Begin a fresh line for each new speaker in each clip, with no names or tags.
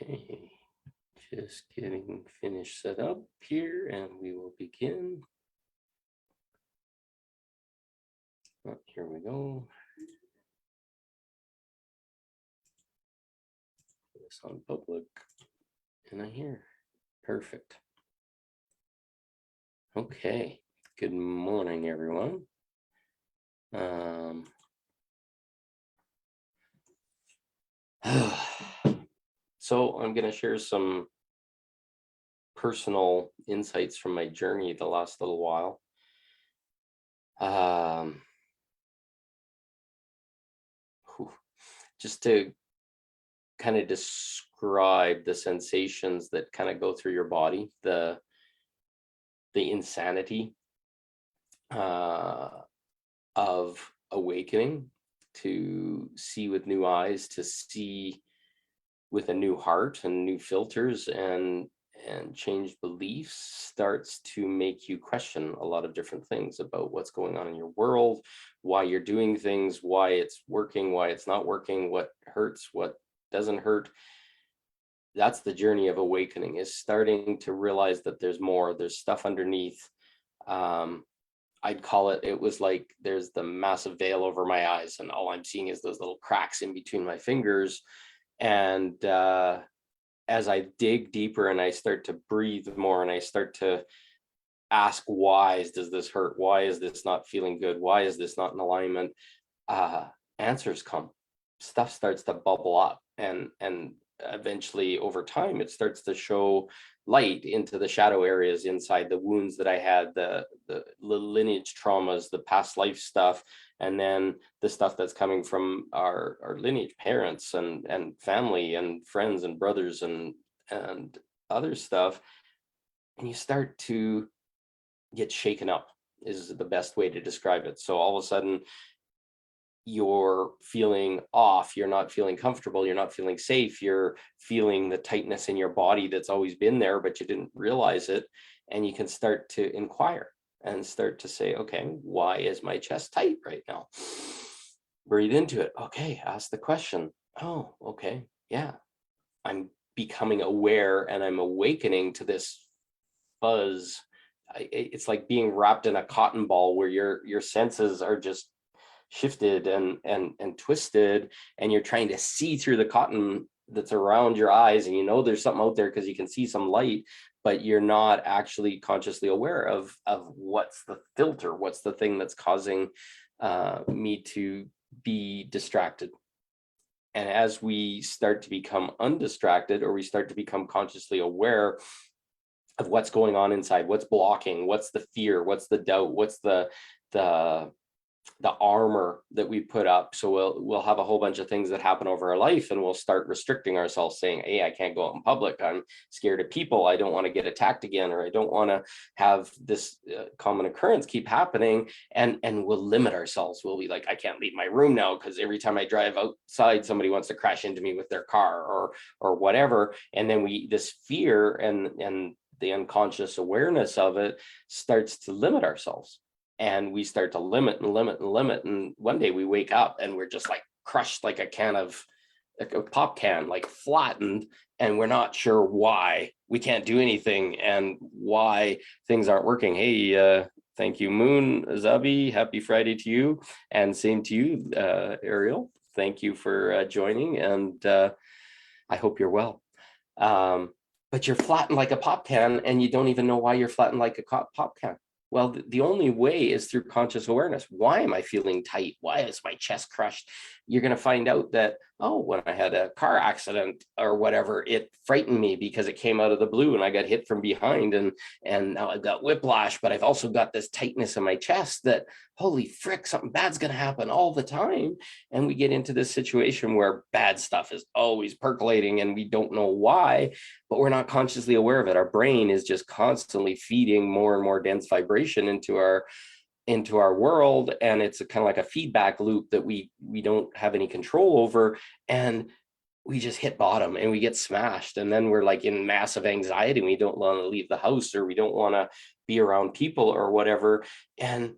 Okay, just getting finished set up here and we will begin. Here we go. Put this on public and I hear. Perfect. Okay, good morning, everyone. So I'm going to share some personal insights from my journey the last little while. Just to kind of describe the sensations that kind of go through your body, the insanity of awakening, to see with new eyes, to see with a new heart and new filters, and changed beliefs starts to make you question a lot of different things about what's going on in your world, why you're doing things, why it's working, why it's not working, what hurts, what doesn't hurt. That's the journey of awakening, is starting to realize that there's more, there's stuff underneath. I'd call it was like there's the massive veil over my eyes and all I'm seeing is those little cracks in between my fingers. And as I dig deeper and I start to breathe more and I start to ask, why does this hurt? Why is this not feeling good? Why is this not in alignment? Answers come. Stuff starts to bubble up, and eventually over time it starts to show light into the shadow areas inside, the wounds that I had, the lineage traumas, the past life stuff, and then the stuff that's coming from our lineage, parents and family and friends and brothers and other stuff. And you start to get shaken up, is the best way to describe it. So all of a sudden you're feeling off, you're not feeling comfortable, you're not feeling safe, you're feeling the tightness in your body that's always been there, but you didn't realize it. And you can start to inquire and start to say, okay, why is my chest tight right now? Breathe into it. Okay, ask the question. Oh, okay, yeah. I'm becoming aware and I'm awakening to this fuzz. It's like being wrapped in a cotton ball where your senses are just shifted and twisted, and you're trying to see through the cotton that's around your eyes, and you know there's something out there because you can see some light, but you're not actually consciously aware of what's the filter, what's the thing that's causing me to be distracted. And as we start to become undistracted, or we start to become consciously aware of what's going on inside, what's blocking, what's the fear, what's the doubt, what's the armor that we put up. So we'll have a whole bunch of things that happen over our life, and we'll start restricting ourselves, saying, hey, I can't go out in public, I'm scared of people, I don't want to get attacked again, or I don't want to have this common occurrence keep happening. And we'll limit ourselves. We'll be like, I can't leave my room now because every time I drive outside somebody wants to crash into me with their car or whatever. And then this fear and the unconscious awareness of it starts to limit ourselves. And we start to limit and limit and limit. And one day we wake up and we're just like crushed like a pop can, like flattened. And we're not sure why we can't do anything and why things aren't working. Hey, thank you, Moon Zabi. Happy Friday to you. And same to you, Ariel. Thank you for joining. And I hope you're well. But you're flattened like a pop can and you don't even know why you're flattened like a pop can. Well, the only way is through conscious awareness. Why am I feeling tight? Why is my chest crushed? You're going to find out that, oh, when I had a car accident or whatever, it frightened me because it came out of the blue and I got hit from behind, and now I've got whiplash, but I've also got this tightness in my chest that, holy frick, something bad's going to happen all the time. And we get into this situation where bad stuff is always percolating and we don't know why, but we're not consciously aware of it. Our brain is just constantly feeding more and more dense vibration into our world, and it's kind of like a feedback loop that we don't have any control over, and we just hit bottom and we get smashed, and then we're like in massive anxiety and we don't want to leave the house, or we don't want to be around people or whatever. And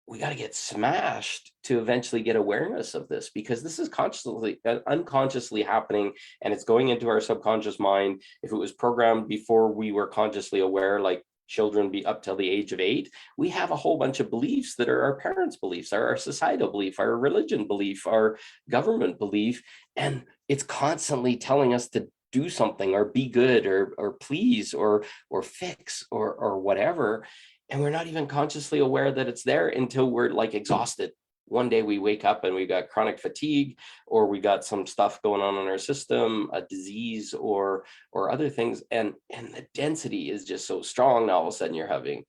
we got to get smashed to eventually get awareness of this, because this is consciously unconsciously happening, and it's going into our subconscious mind. If it was programmed before we were consciously aware, like children be up till the age of 8, we have a whole bunch of beliefs that are our parents' beliefs, are our societal belief, our religion belief, our government belief, and it's constantly telling us to do something or be good or please or fix or whatever, and we're not even consciously aware that it's there until we're like exhausted. One day we wake up and we've got chronic fatigue, or we got some stuff going on in our system, a disease or other things, and the density is just so strong. Now all of a sudden you're having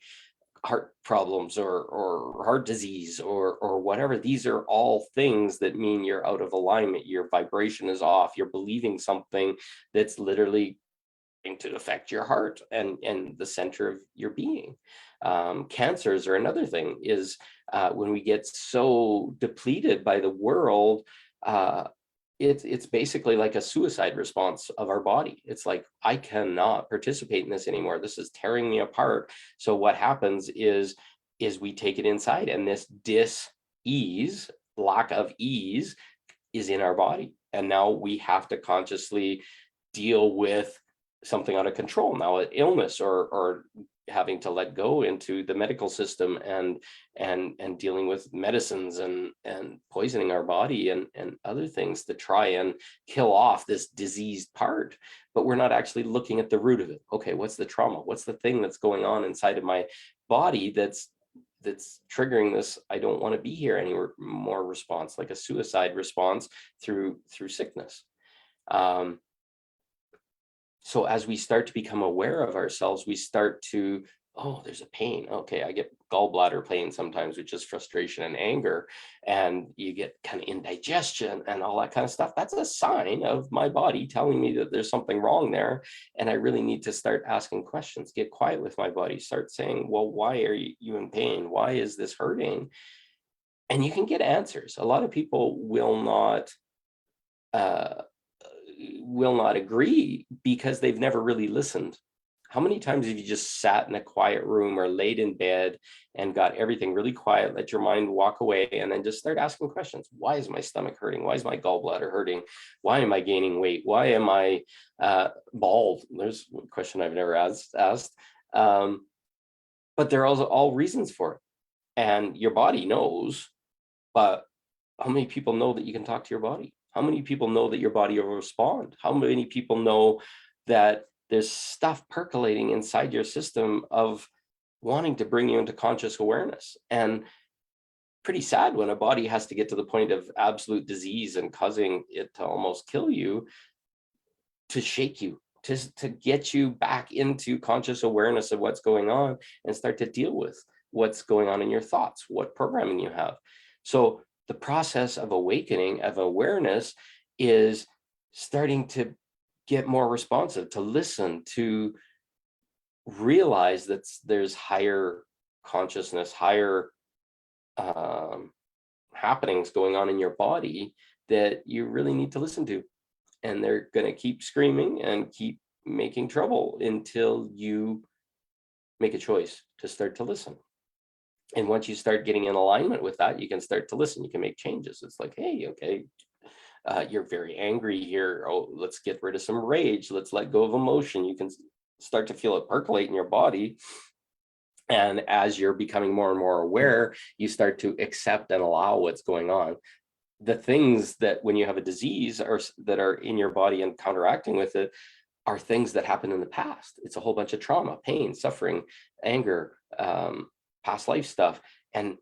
heart problems or heart disease or whatever. These are all things that mean you're out of alignment. Your vibration is off. You're believing something that's literally to affect your heart and the center of your being. Cancers are another thing, is when we get so depleted by the world, it's basically like a suicide response of our body. It's like, I cannot participate in this anymore. This is tearing me apart. So what happens is we take it inside, and this dis-ease, lack of ease, is in our body. And now we have to consciously deal with something out of control, now an illness or having to let go into the medical system and dealing with medicines and poisoning our body and other things to try and kill off this diseased part. But we're not actually looking at the root of it. Okay, what's the trauma? What's the thing that's going on inside of my body that's triggering this I don't want to be here anymore response, like a suicide response through sickness. So as we start to become aware of ourselves, we start to, oh, there's a pain. Okay, I get gallbladder pain sometimes, which is frustration and anger, and you get kind of indigestion and all that kind of stuff. That's a sign of my body telling me that there's something wrong there, and I really need to start asking questions, get quiet with my body, start saying, well, why are you in pain? Why is this hurting? And you can get answers. A lot of people will not agree because they've never really listened. How many times have you just sat in a quiet room or laid in bed and got everything really quiet, let your mind walk away, and then just start asking questions? Why is my stomach hurting? Why is my gallbladder hurting? Why am I gaining weight? Why am I bald? There's a question I've never asked. But there are all reasons for it. And your body knows, but how many people know that you can talk to your body? How many people know that your body will respond? How many people know that there's stuff percolating inside your system of wanting to bring you into conscious awareness? And pretty sad when a body has to get to the point of absolute disease and causing it to almost kill you, to shake you, to get you back into conscious awareness of what's going on and start to deal with what's going on in your thoughts, what programming you have. So the process of awakening, of awareness, is starting to get more responsive, to listen, to realize that there's higher consciousness, higher happenings going on in your body that you really need to listen to. And they're going to keep screaming and keep making trouble until you make a choice to start to listen. And once you start getting in alignment with that, you can start to listen. You can make changes. It's like, hey, okay, you're very angry here. Oh, let's get rid of some rage. Let's let go of emotion. You can start to feel it percolate in your body. And as you're becoming more and more aware, you start to accept and allow what's going on. The things that when you have a disease or that are in your body and counteracting with it are things that happened in the past. It's a whole bunch of trauma, pain, suffering, anger, past life stuff, and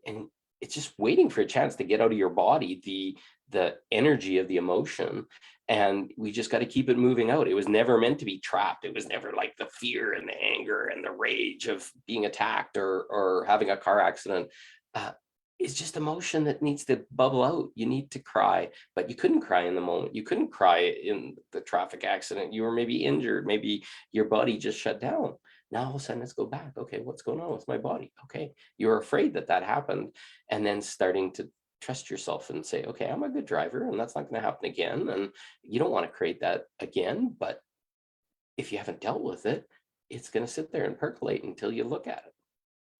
it's just waiting for a chance to get out of your body, the energy of the emotion, and we just got to keep it moving out. It was never meant to be trapped. It was never like the fear and the anger and the rage of being attacked or having a car accident. It's just emotion that needs to bubble out. You need to cry, but you couldn't cry in the moment. You couldn't cry in the traffic accident. You were maybe injured. Maybe your body just shut down. Now all of a sudden, let's go back. Okay, what's going on with my body? Okay, you're afraid that happened, and then starting to trust yourself and say, okay, I'm a good driver, and that's not going to happen again. And you don't want to create that again, but if you haven't dealt with it, it's going to sit there and percolate until you look at it.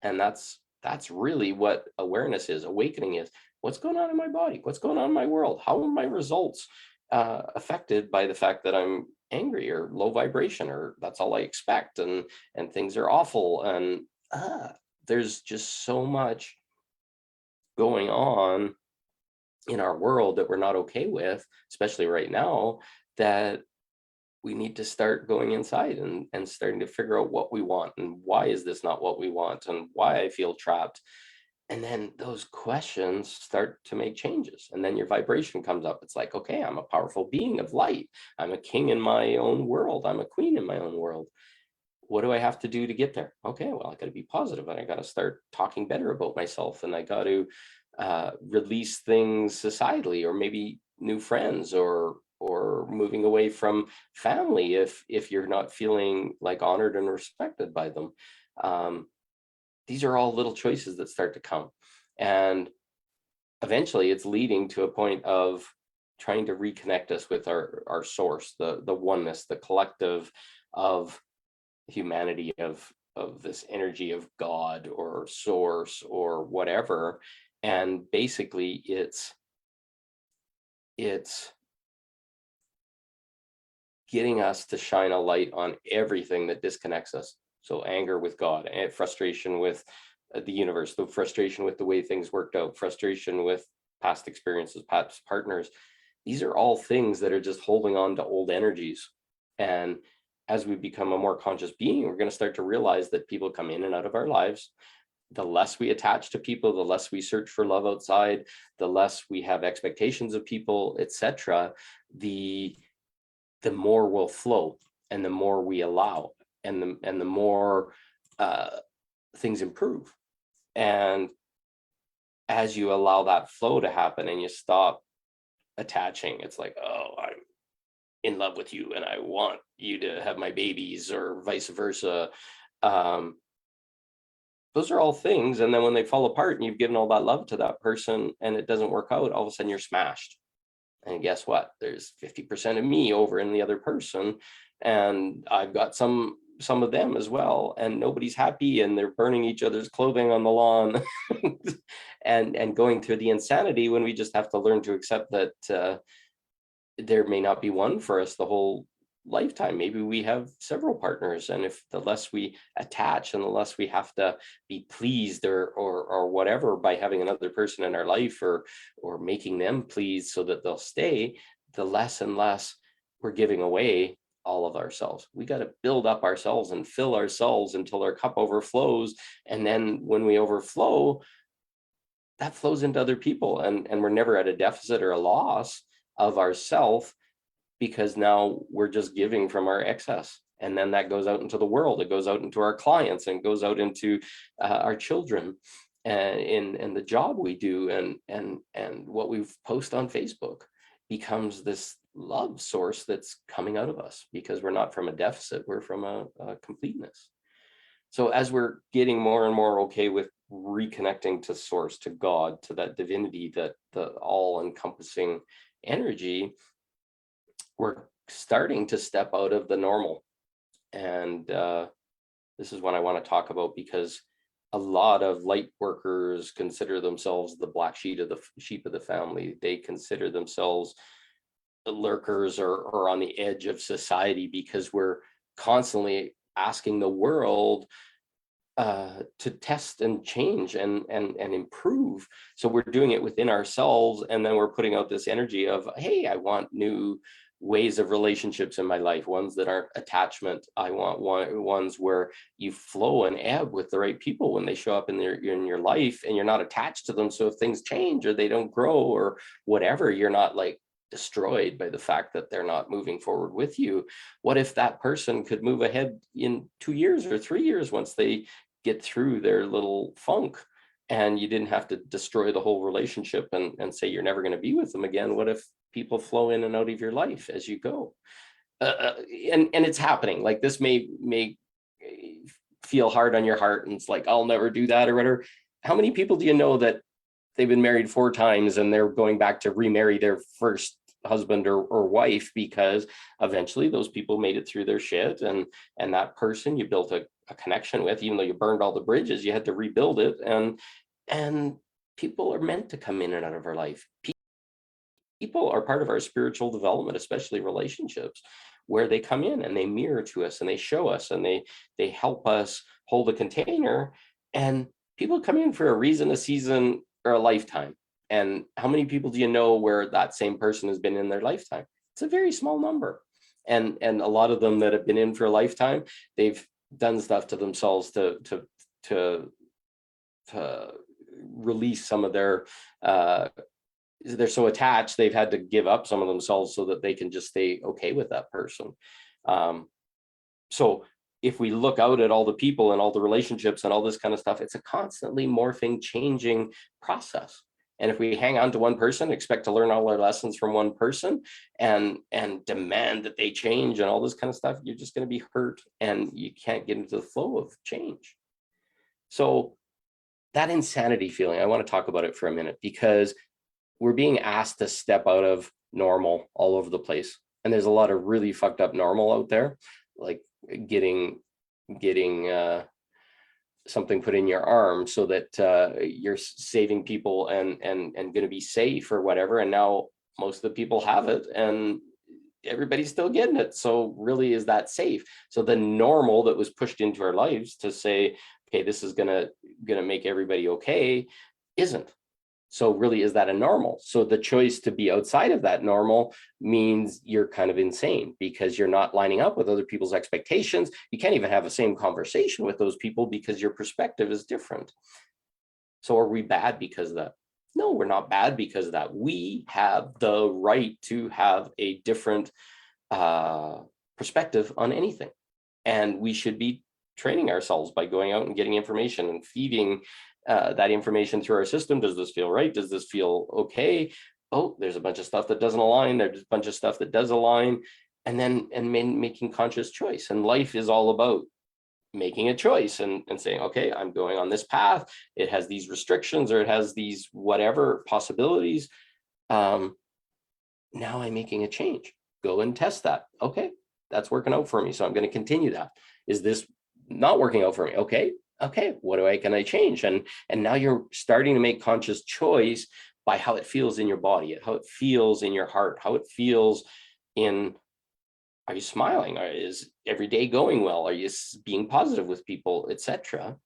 And that's that's really what awareness is, awakening is. What's going on in my body? What's going on in my world? How are my results affected by the fact that I'm angry or low vibration, or that's all I expect, and things are awful, and uh, there's just so much going on in our world that we're not okay with, especially right now, that we need to start going inside and starting to figure out what we want and why is this not what we want and why I feel trapped. And then those questions start to make changes. And then your vibration comes up. It's like, okay, I'm a powerful being of light. I'm a king in my own world. I'm a queen in my own world. What do I have to do to get there? Okay, well, I got to be positive, and I got to start talking better about myself, and I got to release things societally, or maybe new friends, or moving away from family if you're not feeling like honored and respected by them. Um, these are all little choices that start to come, and eventually it's leading to a point of trying to reconnect us with our source, the oneness, the collective of humanity, of this energy of God or source or whatever. And basically it's getting us to shine a light on everything that disconnects us. So anger with God, and frustration with the universe, the frustration with the way things worked out, frustration with past experiences, past partners. These are all things that are just holding on to old energies. And as we become a more conscious being, we're going to start to realize that people come in and out of our lives. The less we attach to people, the less we search for love outside, the less we have expectations of people, etc., the more will flow, and the more we allow, and the more things improve. And as you allow that flow to happen and you stop attaching, it's like, oh, I'm in love with you and I want you to have my babies, or vice versa. um, those are all things, and then when they fall apart and you've given all that love to that person and it doesn't work out, all of a sudden you're smashed. And guess what? There's 50% of me over in the other person, and I've got some of them as well, and nobody's happy, and they're burning each other's clothing on the lawn, and going through the insanity, when we just have to learn to accept that there may not be one for us the whole lifetime. Maybe we have several partners, and if the less we attach and the less we have to be pleased or whatever by having another person in our life, or making them pleased so that they'll stay, the less and less we're giving away all of ourselves. We got to build up ourselves and fill ourselves until our cup overflows, and then when we overflow, that flows into other people, and we're never at a deficit or a loss of ourself, because now we're just giving from our excess, and then that goes out into the world. It goes out into our clients, and goes out into our children, and in the job we do, and what we post on Facebook becomes this love source that's coming out of us, because we're not from a deficit, we're from a completeness. So as we're getting more and more okay with reconnecting to source, to God, to that divinity, that the all-encompassing energy, we're starting to step out of the normal. And this is what I want to talk about, because a lot of light workers consider themselves the black sheep of the family. They consider themselves the lurkers, or on the edge of society, because we're constantly asking the world to test and change and improve. So we're doing it within ourselves, and then we're putting out this energy of, hey, I want new ways of relationships in my life, ones that aren't attachment. I want ones where you flow and ebb with the right people when they show up in your life, and you're not attached to them. So if things change or they don't grow or whatever, you're not like destroyed by the fact that they're not moving forward with you. What if that person could move ahead in 2 years or 3 years once they get through their little funk, and you didn't have to destroy the whole relationship and say you're never going to be with them again? What if people flow in and out of your life as you go? And it's happening. Like, this may feel hard on your heart, and it's like, I'll never do that or whatever. How many people do you know that they've been married 4 times and they're going back to remarry their first husband or wife, because eventually those people made it through their shit, and that person, you built a connection with, even though you burned all the bridges, you had to rebuild it. And people are meant to come in and out of our life. People are part of our spiritual development, especially relationships, where they come in and they mirror to us and they show us and they help us hold a container. And people come in for a reason, a season, or a lifetime. And how many people do you know where that same person has been in their lifetime? It's a very small number. And a lot of them that have been in for a lifetime, they've done stuff to themselves to release some of their they're so attached, they've had to give up some of themselves so that they can just stay okay with that person. So if we look out at all the people and all the relationships and all this kind of stuff, it's a constantly morphing, changing process. And if we hang on to one person, expect to learn all our lessons from one person and demand that they change and all this kind of stuff, you're just going to be hurt and you can't get into the flow of change. So that insanity feeling, I want to talk about it for a minute, because we're being asked to step out of normal all over the place. And there's a lot of really fucked up normal out there, like getting something put in your arm so that you're saving people and going to be safe or whatever. And now most of the people have it and everybody's still getting it. So really, is that safe? So the normal that was pushed into our lives to say, okay, this is gonna make everybody okay, isn't. So really, is that a normal? So the choice to be outside of that normal means you're kind of insane because you're not lining up with other people's expectations. You can't even have the same conversation with those people because your perspective is different. So are we bad because of that? No, we're not bad because of that. We have the right to have a different perspective on anything. And we should be training ourselves by going out and getting information and feeding that information through our system. Does this feel right? Does this feel okay? Oh, there's a bunch of stuff that doesn't align. There's a bunch of stuff that does align. And then making conscious choice. And life is all about making a choice and saying, okay, I'm going on this path. It has these restrictions or it has these whatever possibilities. Now I'm making a change. Go and test that. Okay, that's working out for me. So I'm going to continue that. Is this not working out for me? Okay, what can I change? And now you're starting to make conscious choice by how it feels in your body, how it feels in your heart, how it feels in, are you smiling? Or is every day going well? Are you being positive with people, etc.?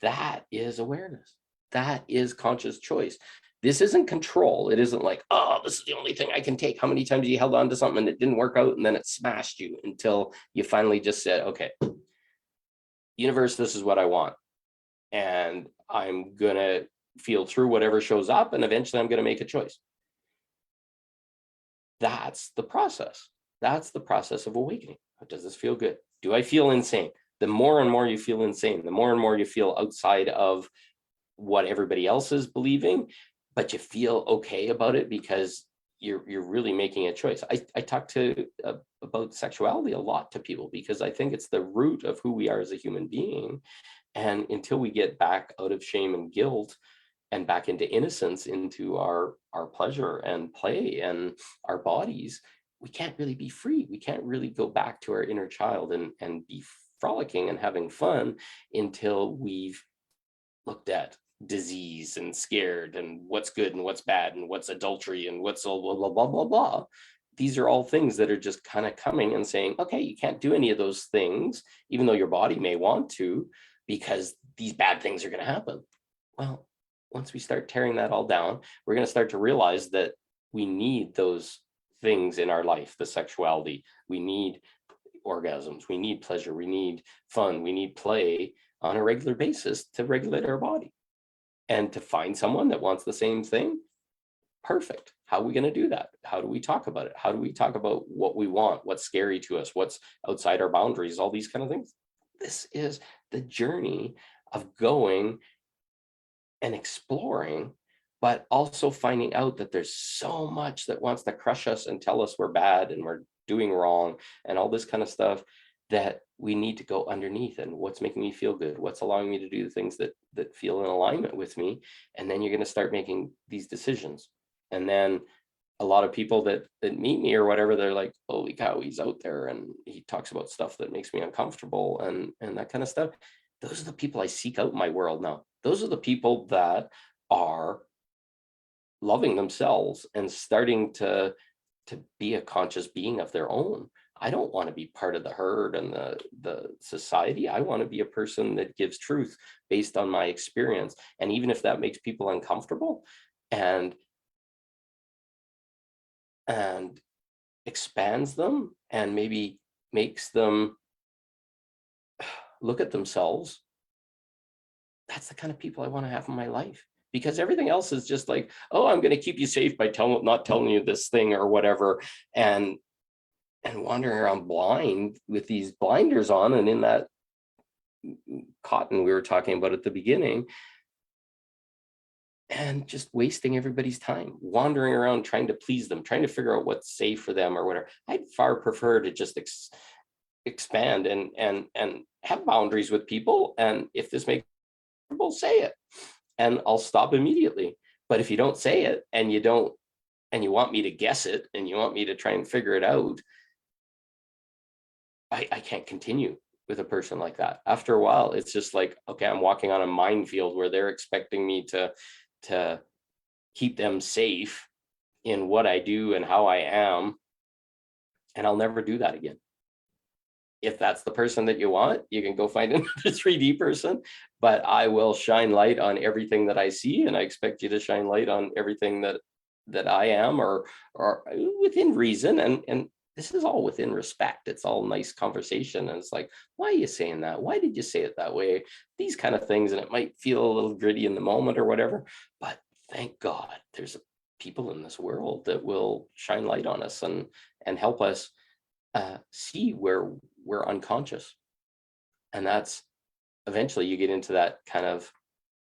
That is awareness. That is conscious choice. This isn't control. It isn't like, oh, this is the only thing I can take. How many times you held on to something and it didn't work out and then it smashed you until you finally just said, okay, universe, this is what I want. And I'm going to feel through whatever shows up and eventually I'm going to make a choice. That's the process. That's the process of awakening. Does this feel good? Do I feel insane? The more and more you feel insane, the more and more you feel outside of what everybody else is believing, but you feel okay about it because you're really making a choice. I talk about sexuality a lot to people because I think it's the root of who we are as a human being. And until we get back out of shame and guilt and back into innocence, into our pleasure and play and our bodies, we can't really be free. We can't really go back to our inner child and be frolicking and having fun until we've looked at disease and scared and what's good and what's bad and what's adultery and what's all blah, blah, blah, blah, blah. These are all things that are just kind of coming and saying, okay, you can't do any of those things, even though your body may want to, because these bad things are going to happen. Well, once we start tearing that all down, we're going to start to realize that we need those things in our life, the sexuality, we need orgasms, we need pleasure, we need fun, we need play on a regular basis to regulate our body. And to find someone that wants the same thing, perfect. How are we going to do that? How do we talk about it? How do we talk about what we want, what's scary to us, what's outside our boundaries, all these kind of things? This is the journey of going and exploring, but also finding out that there's so much that wants to crush us and tell us we're bad and we're doing wrong and all this kind of stuff, that we need to go underneath and what's making me feel good, what's allowing me to do the things that feel in alignment with me. And then you're going to start making these decisions. And then a lot of people that meet me or whatever, they're like, holy cow, he's out there and he talks about stuff that makes me uncomfortable and that kind of stuff. Those are the people I seek out in my world now. Those are the people that are loving themselves and starting to be a conscious being of their own. I don't want to be part of the herd and the society. I want to be a person that gives truth based on my experience. And even if that makes people uncomfortable and and expands them and maybe makes them look at themselves, that's the kind of people I want to have in my life. Because everything else is just like, oh, I'm going to keep you safe by not telling you this thing or whatever. And wandering around blind with these blinders on and in that cotton we were talking about at the beginning, and just wasting everybody's time wandering around trying to please them, trying to figure out what's safe for them or whatever. I'd far prefer to just expand and have boundaries with people, and if this makes people, say it and I'll stop immediately. But if you don't say it and you don't, and you want me to guess it and you want me to try and figure it out, I can't continue with a person like that. After a while, it's just like, okay, I'm walking on a minefield where they're expecting me to keep them safe in what I do and how I am. And I'll never do that again. If that's the person that you want, you can go find another 3D person, but I will shine light on everything that I see. And I expect you to shine light on everything that I am, or within reason. And this is all within respect. It's all nice conversation. And it's like, why are you saying that? Why did you say it that way? These kind of things. And it might feel a little gritty in the moment or whatever, but thank God there's people in this world that will shine light on us and help us see where we're unconscious. And that's eventually you get into that kind of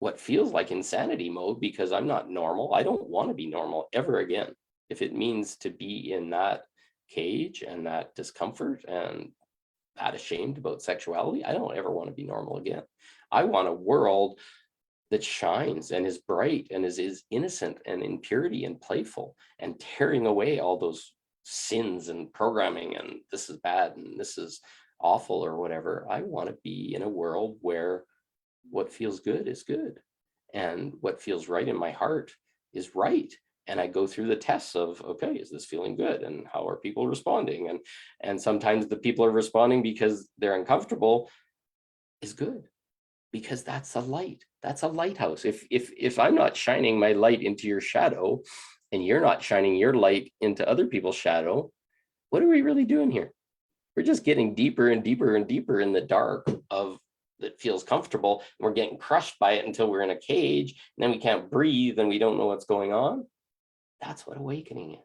what feels like insanity mode, because I'm not normal. I don't want to be normal ever again. If it means to be in that cage and that discomfort and that ashamed about sexuality, I don't ever want to be normal again. I want a world that shines and is bright and is innocent and in purity and playful, and tearing away all those sins and programming and this is bad and this is awful or whatever. I want to be in a world where what feels good is good and what feels right in my heart is right. And I go through the tests of, okay, is this feeling good and how are people responding? And sometimes the people are responding because they're uncomfortable is good, because that's a light. That's a lighthouse. If I'm not shining my light into your shadow and you're not shining your light into other people's shadow, what are we really doing here? We're just getting deeper and deeper and deeper in the dark of that feels comfortable. And we're getting crushed by it until we're in a cage, and then we can't breathe and we don't know what's going on. That's what awakening is.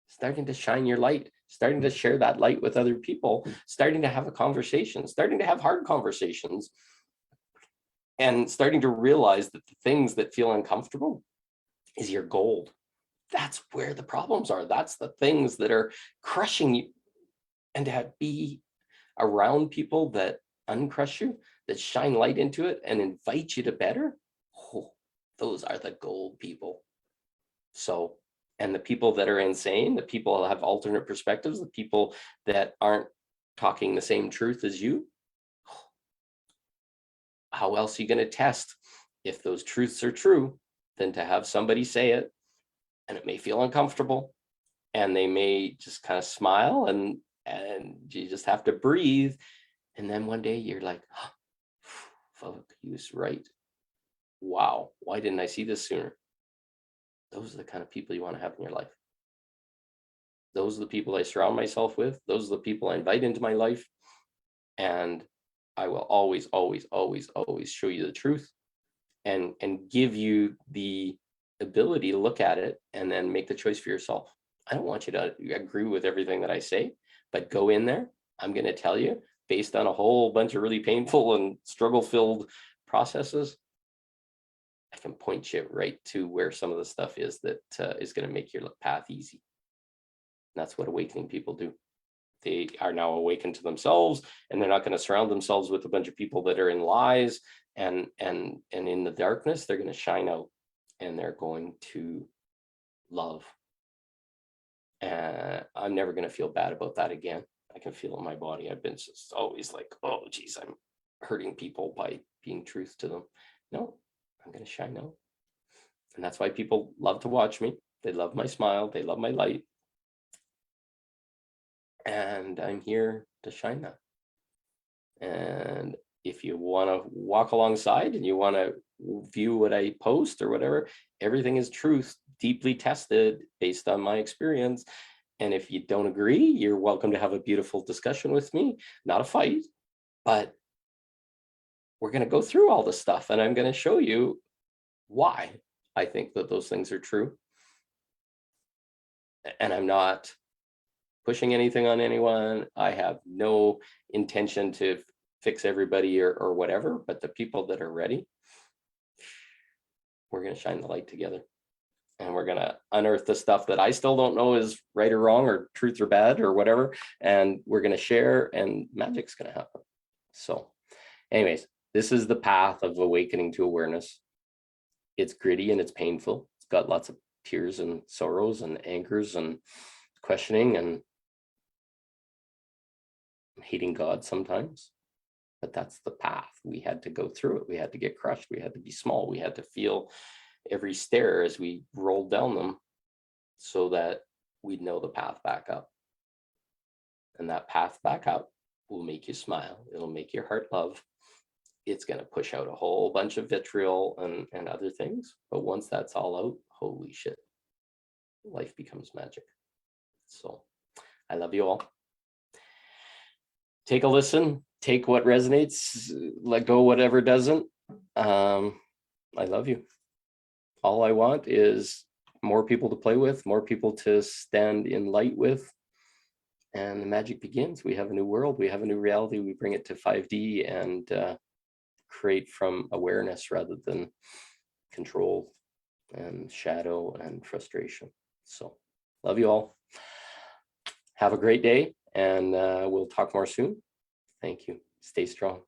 Starting to shine your light, starting to share that light with other people, starting to have a conversation, starting to have hard conversations, and starting to realize that the things that feel uncomfortable is your gold. That's where the problems are. That's the things that are crushing you. And to be around people that uncrush you, that shine light into it and invite you to better, oh, those are the gold people. So, and the people that are insane, the people that have alternate perspectives, the people that aren't talking the same truth as you, how else are you going to test if those truths are true than to have somebody say it? And it may feel uncomfortable and they may just kind of smile and you just have to breathe. And then one day you're like, oh, fuck, he was right. Wow, why didn't I see this sooner? Those are the kind of people you want to have in your life. Those are the people I surround myself with. Those are the people I invite into my life. And I will always, always, always, always show you the truth and give you the ability to look at it and then make the choice for yourself. I don't want you to agree with everything that I say, but go in there. I'm going to tell you, based on a whole bunch of really painful and struggle-filled processes, I can point you right to where some of the stuff is that is going to make your path easy. And that's what awakening people do. They are now awakened to themselves, and they're not going to surround themselves with a bunch of people that are in lies and in the darkness. They're going to shine out, and they're going to love. I'm never going to feel bad about that again. I can feel it in my body. I've been just always like, oh, geez, I'm hurting people by being truth to them. No, I'm going to shine out. And that's why people love to watch me. They love my smile. They love my light. And I'm here to shine that. And if you want to walk alongside and you want to view what I post or whatever, everything is truth, deeply tested based on my experience. And if you don't agree, you're welcome to have a beautiful discussion with me, not a fight, but we're going to go through all the stuff and I'm going to show you why I think that those things are true. And I'm not pushing anything on anyone. I have no intention to fix everybody or whatever, but the people that are ready, we're going to shine the light together. And we're going to unearth the stuff that I still don't know is right or wrong or truth or bad or whatever. And we're going to share and magic's going to happen. So anyways, this is the path of awakening to awareness. It's gritty and it's painful. It's got lots of tears and sorrows and angers and questioning and hating God sometimes. But that's the path. We had to go through it. We had to get crushed. We had to be small. We had to feel every stair as we rolled down them so that we'd know the path back up. And that path back up will make you smile. It'll make your heart love. It's going to push out a whole bunch of vitriol and other things. But once that's all out, holy shit, life becomes magic. So I love you all. Take a listen, take what resonates, let go whatever doesn't. I love you. All I want is more people to play with, more people to stand in light with, and the magic begins. We have a new world, we have a new reality, we bring it to 5D and create from awareness rather than control and shadow and frustration. So love you all. Have a great day, and we'll talk more soon. Thank you. Stay strong.